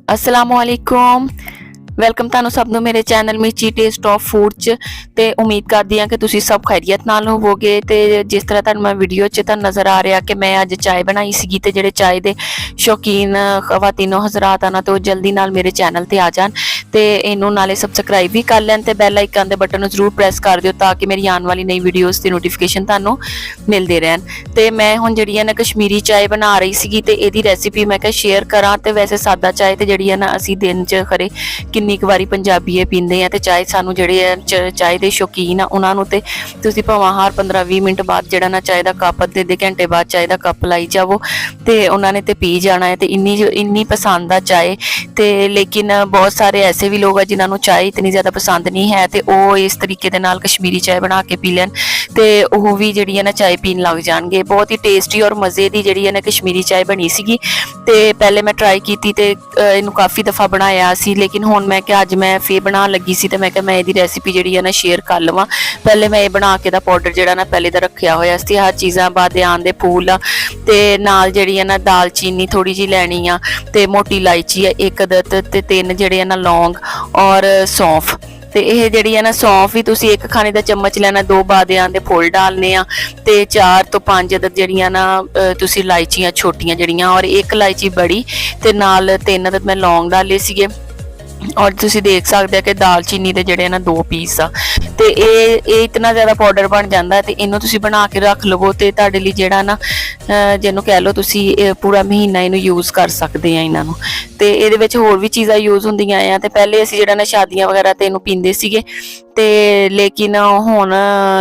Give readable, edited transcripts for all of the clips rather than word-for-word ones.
अस्सलामुअलैकुम। ਵੈਲਕਮ ਤੁਹਾਨੂੰ ਸਭ ਨੂੰ ਮੇਰੇ channel Mirchi taste of food 'ਚ ਤੇ ਉਮੀਦ ਕਰਦੀ ਹਾਂ ਕਿ ਤੁਸੀਂ ਸਭ ਖੈਰੀਅਤ ਨਾਲ ਹੋਵੋਗੇ। ਤੇ ਜਿਸ ਤਰ੍ਹਾਂ ਤੁਹਾਨੂੰ ਮੈਂ ਵੀਡੀਓ 'ਚ ਤੁਹਾਨੂੰ ਨਜ਼ਰ ਆ ਰਿਹਾ ਕਿ ਮੈਂ ਅੱਜ ਚਾय ਬਣਾਈ ਸੀਗੀ ਤੇ ਜਿਹੜੇ ਚਾय ਦੇ ਸ਼ੌਕੀਨ ਖਵਾਤੀਨੋ ਹਜ਼ਰਾਤ ਆ ਨਾ ਤੇ ਉਹ ਜਲਦੀ ਨਾਲ ਮੇਰੇ ਚੈਨਲ ਤੇ ਆ ਜਾਣ ਤੇ ਇਹਨੂੰ ਨਾਲੇ ਸਬਸਕ੍ਰਾਈਬ ਵੀ ਕਰ ਲੈਣ ਤੇ ਬੈਲ ਆਈਕਨ ਦੇ ਬਟਨ ਨੂੰ ਜ਼ਰੂਰ ਪ੍ਰੈਸ ਕਰ ਦਿਓ ਤਾਂ ਕਿ ਮੇਰੀ ਆਉਣ ਵਾਲੀ ਨਈ ਵੀਡੀਓਜ਼ ਦੀ ਨੋਟੀਫਿਕੇਸ਼ਨ ਤੁਹਾਨੂੰ ਮਿਲਦੇ ਰਹਿਣ। ਤੇ ਮੈਂ ਹੁਣ ਜਿਹੜੀ ਹੈ ਨਾ ਕਸ਼ਮੀਰੀ ਚਾय ਬਣਾ ਰਹੀ ਸੀਗੀ ਤੇ ਇਹਦੀ ਰੈਸਿਪੀ ਮੈਂ ਕਿਹਾ ਸ਼ੇਅਰ ਕਰਾਂ। ਤੇ ਵੈਸੇ ਸਾਦਾ ਚਾय ਤੇ ਜਿਹੜੀ ਹੈ ਨਾ ਅਸੀਂ ਦਿਨ 'ਚ ਖਰੇ ਕਿੰਨੀ ਕੁ ਵਾਰੀ ਪੰਜਾਬੀ ਪੀਂਦੇ ਆ ਤੇ ਚਾय ਸਾਨੂੰ ਜਿਹੜੇ ਆ ਚਾय ਦੇ ਸ਼ੌਕੀਨ ਆ ਉਹਨਾਂ ਨੂੰ ਤੇ ਤੁਸੀਂ ਭਾਵੇਂ ਹਰ 15-20 ਮਿੰਟ ਬਾਅਦ ਜਿਹੜਾ ਨਾ ਚਾय ਦਾ ਕੱਪ ਅੱਧੇ ਘੰਟੇ ਬਾਅਦ ਚਾय ਦਾ ਕੱਪ ਲਾਈ ਜਾਵੋ ਤੇ ਉਹਨਾਂ ਨੇ ਤੇ ਪੀ ਜਾਣਾ ਹੈ। ਤੇ ਇੰਨੀ ਪਸੰਦ ਆ ਚਾय ਤੇ ਲੇਕਿਨ ਬਹੁਤ ਸਾਰੇ ਐਸੇ ਵੀ ਲੋਕ ਆ ਜਿਨ੍ਹਾਂ ਨੂੰ ਚਾय ਇਤਨੀ ਜ਼ਿਆਦਾ ਪਸੰਦ ਨਹੀਂ ਹੈ ਤੇ ਉਹ ਇਸ ਤਰੀਕੇ ਦੇ ਨਾਲ ਕਸ਼ਮੀਰੀ ਚਾय ਬਣਾ ਕੇ ਪੀ ਲੈਣ ਤੇ ਉਹ ਵੀ ਜਿਹੜੀ ਹੈ ਨਾ ਚਾय ਪੀਣ ਲੱਗ ਜਾਣਗੇ। ਬਹੁਤ ਹੀ ਟੇਸਟੀ ਔਰ ਮਜ਼ੇ ਦੀ ਜਿਹੜੀ ਹੈ ਨਾ ਕਸ਼ਮੀਰੀ ਚਾय ਬਣੀ ਸੀਗੀ ਤੇ ਪਹਿਲੇ ਮੈਂ ਟਰਾਈ ਕੀਤੀ ਤੇ ਇਹਨੂੰ ਕਾਫੀ ਦਫਾ ਬਣਾਇਆ ਸੀ ਲੇਕਿਨ ਹੁਣ ਮੈਂ ਕਿ ਅੱਜ ਮੈਂ ਫੇਰ ਬਣਾਉਣ ਲੱਗੀ ਸੀ ਤੇ ਮੈਂ ਕਿਹਾ ਮੈਂ ਇਹਦੀ ਰੈਸਿਪੀ ਜਿਹੜੀ ਹੈ ਨਾ ਸ਼ੇਅਰ ਕਰ ਲਵਾਂ। ਪਹਿਲੇ ਮੈਂ ਇਹ ਬਣਾ ਕੇ ਦਾ ਪਾਊਡਰ ਜਿਹੜਾ ਨਾ ਪਹਿਲੇ ਦਾ ਰੱਖਿਆ ਹੋਇਆ ਸੀ। ਹਰ ਚੀਜ਼ਾਂ ਬਾਦਿਆਨ ਦੇ ਫੂਲ ਤੇ ਨਾਲ ਜਿਹੜੀ ਹੈ ਨਾ ਦਾਲਚੀਨੀ ਥੋੜੀ ਜਿਹੀ ਲੈਣੀ ਆ ਤੇ ਮੋਟੀ ਇਲਾਇਚੀ ਆ ਇੱਕ ਅਦਦ ਤੇ 3 ਜਿਹੜੇ ਆ ਨਾ ਲੌਂਗ ਔਰ ਸੌਂਫ। ਤੇ ਇਹ ਜਿਹੜੀ ਹੈ ਨਾ ਸੌਂਫ ਵੀ ਤੁਸੀਂ 1 ਖਾਣੇ ਦਾ ਚਮਚ ਲੈਣਾ, 2 ਬਾਦਿਆਂ ਦੇ ਫੁੱਲ ਡਾਲਨੇ ਆ ਤੇ 4 ਤੋਂ 5 ਅਦਦ ਜਿਹੜੀਆਂ ਨਾ ਤੁਸੀਂ ਇਲਾਇਚੀਆਂ ਛੋਟੀਆਂ ਜਿਹੜੀਆਂ ਔਰ 1 ਇਲਾਇਚੀ ਬੜੀ ਤੇ ਨਾਲ 3 ਅਦਦ ਮੈਂ ਲੌਂਗ ਡਾਲੇ ਸੀਗੇ ਔਰ ਤੁਸੀਂ ਦੇਖ ਸਕਦੇ ਆ ਕਿ ਦਾਲਚੀਨੀ ਦੇ ਜਿਹੜੇ ਨਾ 2 ਪੀਸ ਆ ਤੇ ਇਹ ਇਤਨਾ ਜ਼ਿਆਦਾ ਪਾਊਡਰ ਬਣ ਜਾਂਦਾ ਤੇ ਇਹਨੂੰ ਤੁਸੀਂ ਬਣਾ ਕੇ ਰੱਖ ਲਵੋ ਤੇ ਤੁਹਾਡੇ ਲਈ ਜਿਹੜਾ ਨਾ ਜਿਹਨੂੰ ਕਹਿ ਲਓ ਤੁਸੀਂ ਪੂਰਾ ਮਹੀਨਾ ਇਹਨੂੰ ਯੂਜ਼ ਕਰ ਸਕਦੇ ਆ ਇਹਨਾਂ ਨੂੰ। ਤੇ ਇਹਦੇ ਵਿੱਚ ਹੋਰ ਵੀ ਚੀਜ਼ਾਂ ਯੂਜ਼ ਹੁੰਦੀਆਂ ਆ ਤੇ ਪਹਿਲੇ ਅਸੀਂ ਜਿਹੜਾ ਨਾ ਸ਼ਾਦੀਆਂ ਵਗੈਰਾ ਤੇ ਇਹਨੂੰ ਪੀਂਦੇ ਸੀਗੇ ਤੇ ਲੇਕਿਨ ਹੁਣ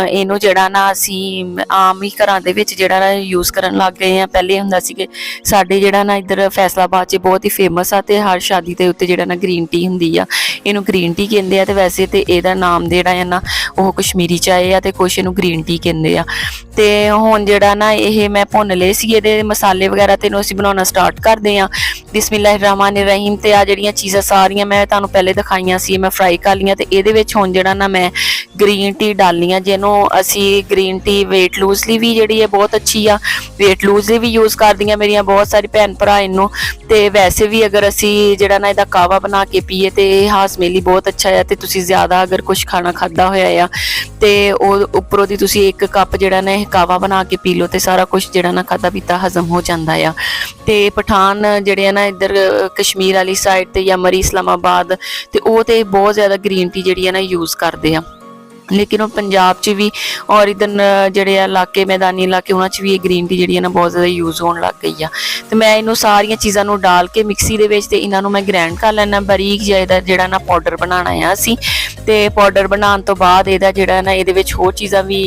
ਇਹਨੂੰ ਜਿਹੜਾ ਨਾ ਅਸੀਂ ਆਮ ਹੀ ਘਰਾਂ ਦੇ ਵਿੱਚ ਜਿਹੜਾ ਨਾ ਯੂਜ਼ ਕਰਨ ਲੱਗ ਗਏ ਆ। ਪਹਿਲੇ ਹੁੰਦਾ ਸੀ ਕਿ ਸਾਡੇ ਜਿਹੜਾ ਨਾ ਇੱਧਰ ਫੈਸਲਾਬਾਦ 'ਚ ਬਹੁਤ ਹੀ ਫੇਮਸ ਆ ਤੇ ਹਰ ਸ਼ਾਦੀ ਦੇ ਉੱਤੇ ਜਿਹੜਾ ਨਾ ਗ੍ਰੀਨ ਟੀ ਹੁੰਦੀ ਆ, ਇਹਨੂੰ ਗ੍ਰੀਨ ਟੀ ਕਹਿੰਦੇ ਆ ਤੇ ਵੈਸੇ ਤੇ ਇਹਦਾ ਨਾਮ ਜਿਹੜਾ ਹੈ ਨਾ ਉਹ ਕਸ਼ਮੀਰੀ ਚਾय ਆ ਤੇ ਕੁਛ ਇਹਨੂੰ ਗ੍ਰੀਨ ਟੀ ਕਹਿੰਦੇ ਆ। ਤੇ ਹੁਣ ਜਿਹੜਾ ਨਾ ਇਹ ਮੈਂ ਭੁੰਨ ਲਏ ਸੀ ਇਹਦੇ ਮਸਾਲੇ ਵਗੈਰਾ ਤੇ ਇਹਨੂੰ ਅਸੀਂ ਬਣਾਉਣਾ ਸਟਾਰਟ ਕਰਦੇ ਆ। ਬਿਸਮਿਲ੍ਲਾਹਿਰਰਹਿਮਾਨਿਰਰਹੀਮ। ਤੇ ਆ ਜਿਹੜੀਆਂ ਚੀਜ਼ਾਂ ਸਾਰੀਆਂ ਮੈਂ ਤੁਹਾਨੂੰ ਪਹਿਲੇ ਦਿਖਾਈਆਂ ਸੀ ਮੈਂ ਫਰਾਈ ਕਰ ਲਈਆਂ ਤੇ ਇਹਦੇ ਵਿੱਚ ਹੁਣ ਜਿਹੜਾ ਨਾ ਮੈਂ ਗ੍ਰੀਨ ਟੀ ਡਾਲਨੀ ਆ ਜਿਹਨੂੰ ਅਸੀਂ ਗ੍ਰੀਨ ਟੀ ਵੇਟ ਲੂਜ਼ ਲਈ ਵੀ ਜਿਹੜੀ ਹੈ ਬਹੁਤ ਅੱਛੀ ਆ, ਵੇਟ ਲੂਜ਼ ਲਈ ਵੀ ਯੂਜ਼ ਕਰਦੀਆਂ ਮੇਰੀਆਂ ਬਹੁਤ ਸਾਰੀ ਭੈਣ ਭਰਾ ਇਹਨੂੰ। ਤੇ ਵੈਸੇ ਵੀ ਅਗਰ ਅਸੀਂ ਜਿਹੜਾ ਨਾ ਇਹਦਾ ਕਾਵਾ ਬਣਾ ਕੇ ਪੀਏ ਤੇ ਇਹ ਹਾਜ਼ਮੇ ਲਈ ਬਹੁਤ ਅੱਛਾ ਆ। ਤੇ ਤੁਸੀਂ ਜ਼ਿਆਦਾ ਅਗਰ ਕੁਝ ਖਾਣਾ ਖਾਦਾ ਹੋਇਆ ਆ ਤੇ ਉਹ ਉੱਪਰੋਂ ਦੀ ਤੁਸੀਂ 1 ਕੱਪ ਜਿਹੜਾ ਨਾ ਇਹ ਕਾਵਾ ਬਣਾ ਕੇ ਪੀ ਲਓ ਤੇ ਸਾਰਾ ਕੁਝ ਜਿਹੜਾ ਨਾ ਖਾਦਾ ਪੀਤਾ ਹਜ਼ਮ ਹੋ ਜਾਂਦਾ ਆ। ਤੇ ਪਠਾਨ ਜਿਹੜੇ ਆ ਨਾ ਇੱਧਰ ਕਸ਼ਮੀਰ ਵਾਲੀ ਸਾਈਡ ਤੇ ਜਾਂ ਮਰੀ ਇਸਲਾਮਾਬਾਦ ਤੇ ਉਹ ਤੇ ਬਹੁਤ ਜ਼ਿਆਦਾ ਗ੍ਰੀਨ ਟੀ ਜਿਹੜੀ ਆ ਨਾ ਯੂਜ਼ ਕਰਦੇ ਆ ਲੇਕਿਨ ਉਹ ਪੰਜਾਬ 'ਚ ਵੀ ਔਰ ਇੱਧਰ ਜਿਹੜੇ ਆ ਇਲਾਕੇ ਮੈਦਾਨੀ ਇਲਾਕੇ ਉਹਨਾਂ 'ਚ ਵੀ ਇਹ ਗ੍ਰੀਨ ਟੀ ਜਿਹੜੀ ਹੈ ਨਾ ਬਹੁਤ ਜ਼ਿਆਦਾ ਯੂਜ਼ ਹੋਣ ਲੱਗ ਗਈ ਆ। ਤੇ ਮੈਂ ਇਹਨੂੰ ਸਾਰੀਆਂ ਚੀਜ਼ਾਂ ਨੂੰ ਡਾਲ ਕੇ ਮਿਕਸੀ ਦੇ ਵਿੱਚ ਤੇ ਇਹਨਾਂ ਨੂੰ ਮੈਂ ਗ੍ਰਾਈਂਡ ਕਰ ਲੈਣਾ ਬਰੀਕ ਜਿਹਾ। ਇਹਦਾ ਜਿਹੜਾ ਨਾ ਪਾਊਡਰ ਬਣਾਉਣਾ ਆ ਅਸੀਂ ਤੇ ਪਾਊਡਰ ਬਣਾਉਣ ਤੋਂ ਬਾਅਦ ਇਹਦਾ ਜਿਹੜਾ ਨਾ ਇਹਦੇ ਵਿੱਚ ਹੋਰ ਚੀਜ਼ਾਂ ਵੀ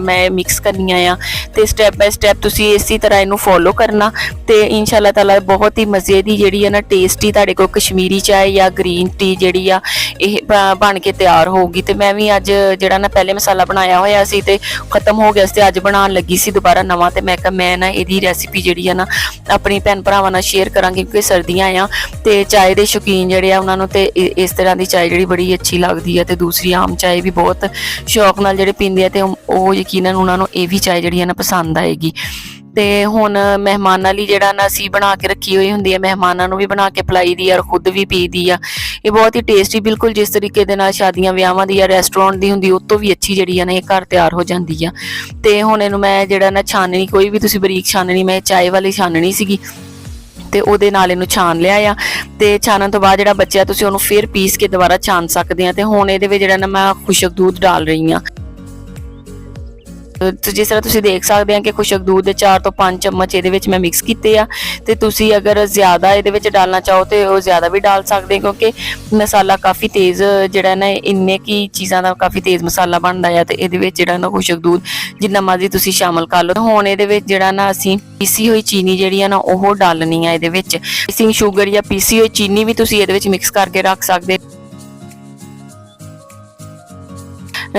ਮੈਂ ਮਿਕਸ ਕਰਨੀਆਂ ਆ ਤੇ ਸਟੈਪ ਬਾਏ ਸਟੈਪ ਤੁਸੀਂ ਇਸੇ ਤਰ੍ਹਾਂ ਇਹਨੂੰ ਫੋਲੋ ਕਰਨਾ ਤੇ ਇਨਸ਼ਾਅੱਲਾ ਤਾਲਾ ਬਹੁਤ ਹੀ ਮਜ਼ੇ ਦੀ ਜਿਹੜੀ ਹੈ ਨਾ ਟੇਸਟੀ ਤੁਹਾਡੇ ਕੋਲ ਕਸ਼ਮੀਰੀ ਚਾय ਜਾਂ ਗ੍ਰੀਨ ਟੀ ਜਿਹੜੀ ਆ ਇਹ ਬਣ ਕੇ ਤਿਆਰ ਹੋਊਗੀ। ਤੇ ਮੈਂ ਵੀ ਅੱਜ ਜਿਹੜਾ ਨਾ ਪਹਿਲੇ ਮਸਾਲਾ ਬਣਾਇਆ ਹੋਇਆ ਸੀ ਤੇ ਖਤਮ ਹੋ ਗਿਆ ਸੀ ਤੇ ਅੱਜ ਬਣਾਉਣ ਲੱਗੀ ਸੀ ਦੁਬਾਰਾ ਨਵਾਂ। ਤੇ ਮੈਂ ਕਿਹਾ ਮੈਂ ਨਾ ਇਹਦੀ ਰੈਸਿਪੀ ਜਿਹੜੀ ਆ ਨਾ ਆਪਣੀ ਭੈਣ ਭਰਾਵਾਂ ਨਾਲ ਸ਼ੇਅਰ ਕਰਾਂਗੀ ਕਿਉਂਕਿ ਸਰਦੀਆਂ ਆ ਤੇ ਚਾय ਦੇ ਸ਼ੌਕੀਨ ਜਿਹੜੇ ਆ ਉਹਨਾਂ ਨੂੰ ਤੇ ਇਸ ਤਰ੍ਹਾਂ ਦੀ ਚਾय ਜਿਹੜੀ ਬੜੀ ਅੱਛੀ ਲੱਗਦੀ ਆ ਤੇ ਦੂਸਰੀ ਆਮ ਚਾय ਵੀ ਬਹੁਤ ਸ਼ੌਕ ਨਾਲ ਜਿਹੜੇ ਪੀਂਦੇ ਆ ਤੇ ਉਹ ਯਕੀਨਨ ਉਹਨਾਂ ਨੂੰ ਇਹ ਵੀ ਚਾय ਜਿਹੜੀ ਆ ਨਾ ਪਸੰਦ ਆਏਗੀ। ਤੇ ਹੁਣ ਮਹਿਮਾਨਾਂ ਲਈ ਜਿਹੜਾ ਨਾ ਅਸੀਂ ਬਣਾ ਕੇ ਰੱਖੀ ਹੋਈ ਹੁੰਦੀ ਹੈ, ਮਹਿਮਾਨਾਂ ਨੂੰ ਵੀ ਬਣਾ ਕੇ ਪਿਲਾਈ ਦੀ ਆ ਖੁਦ ਵੀ ਪੀਦੀ ਆ। ਇਹ ਬਹੁਤ ਹੀ ਟੇਸਟੀ ਬਿਲਕੁਲ ਜਿਸ ਤਰੀਕੇ ਦੇ ਨਾਲ ਸ਼ਾਦੀਆਂ ਵਿਆਹਾਂ ਦੀ ਜਾਂ ਰੈਸਟੋਰੈਂਟ ਦੀ ਹੁੰਦੀ ਉਹ ਤੋਂ ਵੀ ਅੱਛੀ ਜਿਹੜੀ ਆ ਨਾ ਇਹ ਘਰ ਤਿਆਰ ਹੋ ਜਾਂਦੀ ਆ। ਤੇ ਹੁਣ ਇਹਨੂੰ ਮੈਂ ਜਿਹੜਾ ਨਾ ਛਾਨਣੀ ਕੋਈ ਵੀ ਤੁਸੀਂ ਬਰੀਕ ਛਾਨਣੀ ਮੈਂ ਚਾय ਵਾਲੀ ਛਾਨਣੀ ਸੀਗੀ ਤੇ ਉਹਦੇ ਨਾਲ ਇਹਨੂੰ ਛਾਨ ਲਿਆ ਆ ਤੇ ਛਾਨਣ ਤੋਂ ਬਾਅਦ ਜਿਹੜਾ ਬਚਿਆ ਤੁਸੀਂ ਉਹਨੂੰ ਫਿਰ ਪੀਸ ਕੇ ਦੁਬਾਰਾ ਛਾਨ ਸਕਦੇ ਆ। ਤੇ ਹੁਣ ਇਹਦੇ ਵਿੱਚ ਜਿਹੜਾ ਨਾ ਮੈਂ ਖੁਸ਼ਕ ਦੁੱਧ ਡਾਲ ਰਹੀ ਆ। ਜਿਸ ਤਰ੍ਹਾਂ ਤੁਸੀਂ ਦੇਖ ਸਕਦੇ ਆ ਕਿ ਖੁਸ਼ਕ ਦੁੱਧ ਦੇ 4 ਤੋਂ 5 ਚਮਚ ਇਹਦੇ ਵਿੱਚ ਮੈਂ ਮਿਕਸ ਕੀਤੇ ਆ ਤੇ ਤੁਸੀਂ ਅਗਰ ਜ਼ਿਆਦਾ ਇਹਦੇ ਵਿੱਚ ਡਾਲਣਾ ਚਾਹੋ ਤੇ ਉਹ ਜ਼ਿਆਦਾ ਵੀ ਡਾਲ ਸਕਦੇ ਕਿਉਂਕਿ ਮਸਾਲਾ ਕਾਫੀ ਤੇਜ਼ ਜਿਹੜਾ ਨਾ ਇੰਨੇ ਕੀ ਚੀਜ਼ਾਂ ਦਾ ਕਾਫੀ ਤੇਜ਼ ਮਸਾਲਾ ਬਣਦਾ ਆ ਤੇ ਇਹਦੇ ਵਿੱਚ ਜਿਹੜਾ ਨਾ ਖੁਸ਼ਕ ਦੁੱਧ ਜਿੰਨਾ ਮਰਜ਼ੀ ਤੁਸੀਂ ਸ਼ਾਮਲ ਕਰ ਲਓ। ਹੁਣ ਇਹਦੇ ਵਿੱਚ ਜਿਹੜਾ ਨਾ ਅਸੀਂ ਪੀਸੀ ਹੋਈ ਚੀਨੀ ਜਿਹੜੀ ਆ ਨਾ ਉਹ ਡਾਲਣੀ ਆ ਇਹਦੇ ਵਿੱਚ। ਆਈਸਿੰਗ ਸ਼ੂਗਰ ਜਾਂ ਪੀਸੀ ਹੋਈ ਚੀਨੀ ਵੀ ਤੁਸੀਂ ਇਹਦੇ ਵਿੱਚ ਮਿਕਸ ਕਰਕੇ ਰੱਖ ਸਕਦੇ।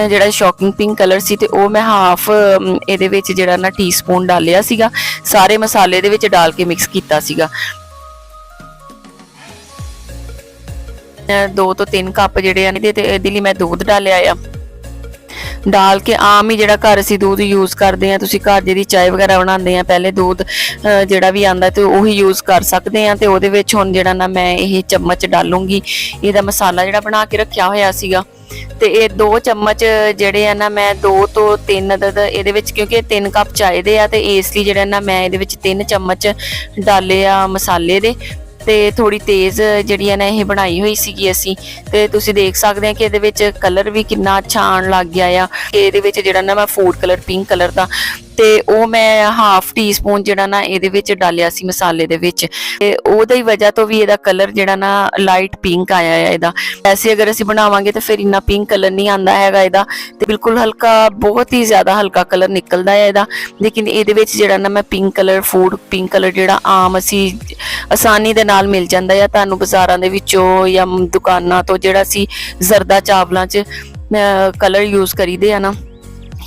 ਜਿਹੜਾ ਸ਼ੌਕਿੰਗ ਪਿੰਕ ਕਲਰ ਸੀ ਤੇ ਉਹ ਮੈਂ ਹਾਫ ਇਹਦੇ ਵਿੱਚ ਜਿਹੜਾ ਨਾ ਟੀਸਪੂਨ ਡਾਲਿਆ ਸੀਗਾ। ਸਾਰੇ ਮਸਾਲੇ ਦੇ ਵਿੱਚ ਡਾਲ ਕੇ ਮਿਕਸ ਕੀਤਾ ਸੀਗਾ। 2 ਤੋਂ 3 ਕੱਪ ਜਿਹੜੇ ਆ ਤੇ ਇਹਦੇ ਲਈ ਮੈਂ ਦੁੱਧ ਡਾਲਿਆ ਆ ਡਾਲ ਕੇ ਆਮ ਹੀ ਜਿਹੜਾ ਘਰ ਅਸੀਂ ਦੁੱਧ ਯੂਜ਼ ਕਰਦੇ ਆ, ਤੁਸੀਂ ਘਰ ਜਿਹੜੀ ਚਾय ਵਗੈਰਾ ਬਣਾਉਂਦੇ ਆ ਪਹਿਲੇ ਦੁੱਧ ਜਿਹੜਾ ਵੀ ਆਂਦਾ ਤੇ ਉਹੀ ਯੂਜ਼ ਕਰ ਸਕਦੇ ਆ। ਤੇ ਉਹਦੇ ਵਿੱਚ ਹੁਣ ਜਿਹੜਾ ਨਾ ਮੈਂ ਇਹ ਚਮਚ ਡਾਲੂੰਗੀ ਇਹਦਾ ਮਸਾਲਾ ਜਿਹੜਾ ਬਣਾ ਕੇ ਰੱਖਿਆ ਹੋਇਆ ਸੀਗਾ। ਤੇ ਇਹ 2 ਚਮਚ ਜਿਹੜੇ ਆ ਨਾ ਮੈਂ 2 ਤੋਂ 3 ਇਹਦੇ ਵਿੱਚ, ਕਿਉਂਕਿ 3 ਕੱਪ ਚਾਹੀਦੇ ਆ ਤੇ ਇਸ ਲਈ ਜਿਹੜਾ ਨਾ ਮੈਂ ਇਹਦੇ ਵਿੱਚ 3 ਚਮਚ ਡਾਲੇ ਆ ਮਸਾਲੇ ਦੇ। ਤੇ ਥੋੜੀ ਤੇਜ਼ ਜਿਹੜੀ ਹੈ ਨਾ ਇਹ ਬਣਾਈ ਹੋਈ ਸੀਗੀ ਅਸੀਂ। ਤੇ ਤੁਸੀਂ ਦੇਖ ਸਕਦੇ ਆ ਕਿ ਇਹਦੇ ਵਿੱਚ ਕਲਰ ਵੀ ਕਿੰਨਾ ਅੱਛਾ ਆਉਣ ਲੱਗ ਗਿਆ ਆ। ਇਹਦੇ ਵਿੱਚ ਜਿਹੜਾ ਨਾ ਮੈਂ ਫੂਡ ਕਲਰ ਪਿੰਕ ਕਲਰ ਦਾ ਤੇ ਉਹ ਮੈਂ 1/2 ਟੀਸਪੂਨ ਜਿਹੜਾ ਨਾ ਇਹਦੇ ਵਿੱਚ ਡਾਲਿਆ ਸੀ ਮਸਾਲੇ ਦੇ ਵਿੱਚ। ਤੇ ਉਹਦੀ ਹੀ ਵਜ੍ਹਾ ਤੋਂ ਵੀ ਇਹਦਾ ਕਲਰ ਜਿਹੜਾ ਨਾ ਲਾਈਟ ਪਿੰਕ ਆਇਆ ਹੈ ਇਹਦਾ। ਐਸੇ ਅਗਰ ਅਸੀਂ ਬਣਾਵਾਂਗੇ ਤਾਂ ਫਿਰ ਇੰਨਾ ਪਿੰਕ ਕਲਰ ਨਹੀਂ ਆਂਦਾ ਹੈਗਾ ਇਹਦਾ, ਤੇ ਬਿਲਕੁਲ ਹਲਕਾ, ਬਹੁਤ ਹੀ ਜ਼ਿਆਦਾ ਹਲਕਾ ਕਲਰ ਨਿਕਲਦਾ ਹੈ ਇਹਦਾ। ਲੇਕਿਨ ਇਹਦੇ ਵਿੱਚ ਜਿਹੜਾ ਨਾ ਮੈਂ pink colour, food pink colour ਜਿਹੜਾ ਆਮ ਅਸੀਂ ਆਸਾਨੀ ਦੇ ਨਾਲ ਮਿਲ ਜਾਂਦਾ ਹੈ ਤੁਹਾਨੂੰ ਬਾਜ਼ਾਰਾਂ ਦੇ ਵਿੱਚੋਂ ਜਾਂ ਦੁਕਾਨਾਂ ਤੋਂ, ਜਿਹੜਾ ਅਸੀਂ ਜ਼ਰਦਾ ਚਾਵਲਾਂ 'ਚ ਕਲਰ ਯੂਜ਼ ਕਰੀਦੇ ਆ ਨਾ,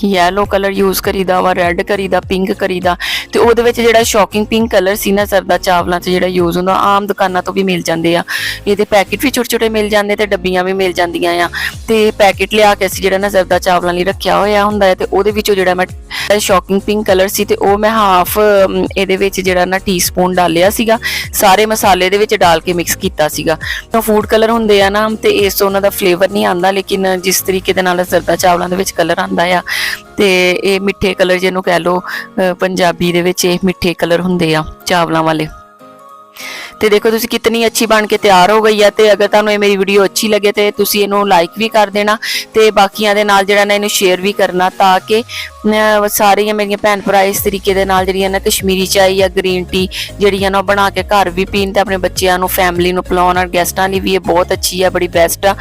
ਯੈਲੋ ਕਲਰ ਯੂਜ਼ ਕਰੀਦਾ ਵਾ, ਰੈੱਡ ਕਰੀਦਾ, ਪਿੰਕ ਕਰੀਦਾ। ਤੇ ਉਹਦੇ ਵਿੱਚ ਜਿਹੜਾ ਸ਼ੌਕਿੰਗ ਪਿੰਕ ਕਲਰ ਸੀ ਨਾ ਜ਼ਰਦਾ ਚਾਵਲਾਂ 'ਚ ਜਿਹੜਾ ਯੂਜ਼ ਹੁੰਦਾ, ਆਮ ਦੁਕਾਨਾਂ ਤੋਂ ਵੀ ਮਿਲ ਜਾਂਦੇ ਆ। ਇਹਦੇ ਪੈਕੇਟ ਵੀ ਛੋਟੇ ਛੋਟੇ ਮਿਲ ਜਾਂਦੇ ਤੇ ਡੱਬੀਆਂ ਵੀ ਮਿਲ ਜਾਂਦੀਆਂ ਆ। ਤੇ ਪੈਕੇਟ ਲਿਆ ਕੇ ਅਸੀਂ ਜਿਹੜਾ ਨਾ ਜ਼ਰਦਾ ਚਾਵਲਾਂ ਲਈ ਰੱਖਿਆ ਹੋਇਆ ਹੁੰਦਾ ਹੈ। ਤੇ ਉਹਦੇ ਵਿੱਚੋਂ ਜਿਹੜਾ ਮੈਂ ਸ਼ੌਕਿੰਗ ਪਿੰਕ ਕਲਰ ਸੀ ਤੇ ਉਹ ਮੈਂ 1/2 ਇਹਦੇ ਵਿੱਚ ਜਿਹੜਾ ਨਾ ਟੀਸਪੂਨ ਡਾਲਿਆ ਸੀਗਾ। ਸਾਰੇ ਮਸਾਲੇ ਦੇ ਵਿੱਚ ਡਾਲ ਕੇ ਮਿਕਸ ਕੀਤਾ ਸੀਗਾ। ਫੂਡ ਕਲਰ ਹੁੰਦੇ ਆ ਨਾ ਤੇ ਇਸ ਤੋਂ ਉਹਨਾਂ ਦਾ ਫਲੇਵਰ ਨਹੀਂ ਆਉਂਦਾ, ਲੇਕਿਨ ਜਿਸ ਤਰੀਕੇ ਦੇ ਨਾਲ ਜ਼ਰਦਾ ਚਾਵਲਾਂ ਦੇ ਵਿੱਚ ਕਲਰ ਆਉਂਦਾ ਆ ਤੇ ਇਹ ਮਿੱਠੇ ਕਲਰ ਜਿਹਨੂੰ ਕਹਿ ਲਓ, ਪੰਜਾਬੀ ਦੇ ਵਿੱਚ ਇਹ ਮਿੱਠੇ ਕਲਰ ਹੁੰਦੇ ਆ ਚਾਵਲਾਂ ਵਾਲੇ। ਤੇ ਦੇਖੋ ਤੁਸੀਂ ਕਿਤਨੀ ਅੱਛੀ ਬਣ ਕੇ ਤਿਆਰ ਹੋ ਗਈ ਆ। ਤੇ ਅਗਰ ਤੁਹਾਨੂੰ ਇਹ ਮੇਰੀ ਵੀਡੀਓ ਅੱਛੀ ਲੱਗੇ ਤੇ ਤੁਸੀਂ ਇਹਨੂੰ ਲਾਈਕ ਵੀ ਕਰ ਦੇਣਾ ਤੇ ਬਾਕੀਆਂ ਦੇ ਨਾਲ ਜਿਹੜਾ ਨਾ ਇਹਨੂੰ ਸ਼ੇਅਰ ਵੀ ਕਰਨਾ, ਤਾਂ ਕਿ ਸਾਰੀਆਂ ਮੇਰੀਆਂ ਭੈਣ ਭਰਾ ਇਸ ਤਰੀਕੇ ਦੇ ਨਾਲ ਜਿਹੜੀਆਂ ਨਾ ਕਸ਼ਮੀਰੀ ਚਾय ਜਾਂ ਗ੍ਰੀਨ ਟੀ ਜਿਹੜੀਆਂ ਨਾ ਬਣਾ ਕੇ ਘਰ ਵੀ ਪੀਣ ਤੇ ਆਪਣੇ ਬੱਚਿਆਂ ਨੂੰ, ਫੈਮਿਲੀ ਨੂੰ ਪਿਲਾਉਣ, ਔਰ ਗੈਸਟਾਂ ਲਈ ਵੀ ਇਹ ਬਹੁਤ ਅੱਛੀ ਆ, ਬੜੀ ਬੈਸਟ ਆ।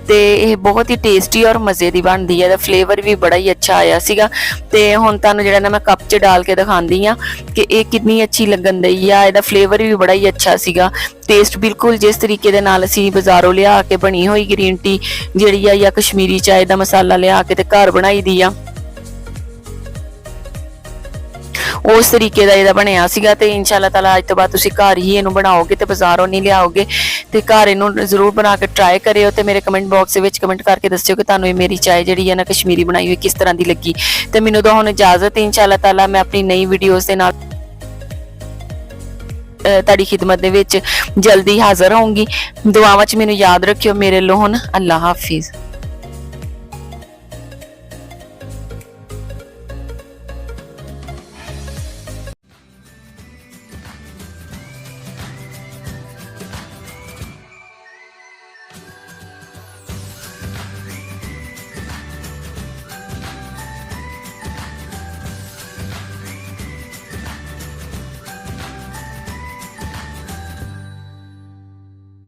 ਤੇ ਇਹ ਬਹੁਤ ਹੀ ਟੇਸਟੀ ਔਰ ਮਜ਼ੇ ਦੀ ਬਣਦੀ ਹੈ। ਇਹਦਾ ਫਲੇਵਰ ਵੀ ਬੜਾ ਹੀ ਅੱਛਾ ਆਇਆ ਸੀਗਾ। ਤੇ ਹੁਣ ਤੁਹਾਨੂੰ ਜਿਹੜਾ ਨਾ ਮੈਂ ਕੱਪ 'ਚ ਡਾਲ ਕੇ ਦਿਖਾਉਂਦੀ ਆ ਕਿ ਇਹ ਕਿੰਨੀ ਅੱਛੀ ਲੱਗਣ ਦਈ ਆ। ਇਹਦਾ ਫਲੇਵਰ ਵੀ ਬੜਾ ਹੀ ਅੱਛਾ ਸੀਗਾ। ਟੇਸਟ ਬਿਲਕੁਲ ਜਿਸ ਤਰੀਕੇ ਦੇ ਨਾਲ ਅਸੀਂ ਬਾਜ਼ਾਰੋਂ ਲਿਆ ਕੇ ਬਣੀ ਹੋਈ ਗ੍ਰੀਨ ਟੀ ਜਿਹੜੀ ਆ ਜਾਂ ਕਸ਼ਮੀਰੀ ਚਾय ਦਾ ਮਸਾਲਾ ਲਿਆ ਕੇ ਤੇ ਘਰ ਬਣਾਈ ਦੀ ਆ, ਉਸ ਤਰੀਕੇ ਦਾ ਇਹਦਾ ਬਣਿਆ ਸੀਗਾ। ਤੇ ਇਨਸ਼ਾਅੱਲਾ ਤਾਲਾ ਅੱਜ ਤੋਂ ਬਾਅਦ ਤੁਸੀਂ ਘਰ ਹੀ ਇਹਨੂੰ ਬਣਾਓਗੇ ਤੇ ਬਾਜ਼ਾਰੋਂ ਨਹੀਂ ਲਿਆਓਗੇ। ਤੇ ਘਰ ਇਹਨੂੰ ਜ਼ਰੂਰ ਬਣਾ ਕੇ ਟਰਾਈ ਕਰਿਓ ਤੇ ਮੇਰੇ ਕਮੈਂਟ ਬਾਕਸ ਦੇ ਵਿੱਚ ਕਮੈਂਟ ਕਰਕੇ ਦੱਸਿਓ ਕਿ ਤੁਹਾਨੂੰ ਇਹ ਮੇਰੀ ਚਾय ਜਿਹੜੀ ਹੈ ਨਾ ਕਸ਼ਮੀਰੀ ਬਣਾਈ ਹੋਈ ਕਿਸ ਤਰ੍ਹਾਂ ਦੀ ਲੱਗੀ। ਤੇ ਮੈਨੂੰ ਤਾਂ ਹੁਣ ਇਜਾਜ਼ਤ ਹੈ। ਇਨਸ਼ਾਅੱਲਾ ਤਾਲਾ ਮੈਂ ਆਪਣੀ ਨਈ ਵੀਡੀਓਜ਼ ਦੇ ਨਾਲ ਤੁਹਾਡੀ ਖਿਦਮਤ ਦੇ ਵਿੱਚ ਜਲਦੀ ਹਾਜ਼ਰ ਹੋਊਂਗੀ। ਦੁਆਵਾਂ 'ਚ ਮੈਨੂੰ ਯਾਦ ਰੱਖਿਓ। ਮੇਰੇ ਵੱਲੋਂ ਹੁਣ ਅੱਲਾ ਹਾਫਿਜ਼।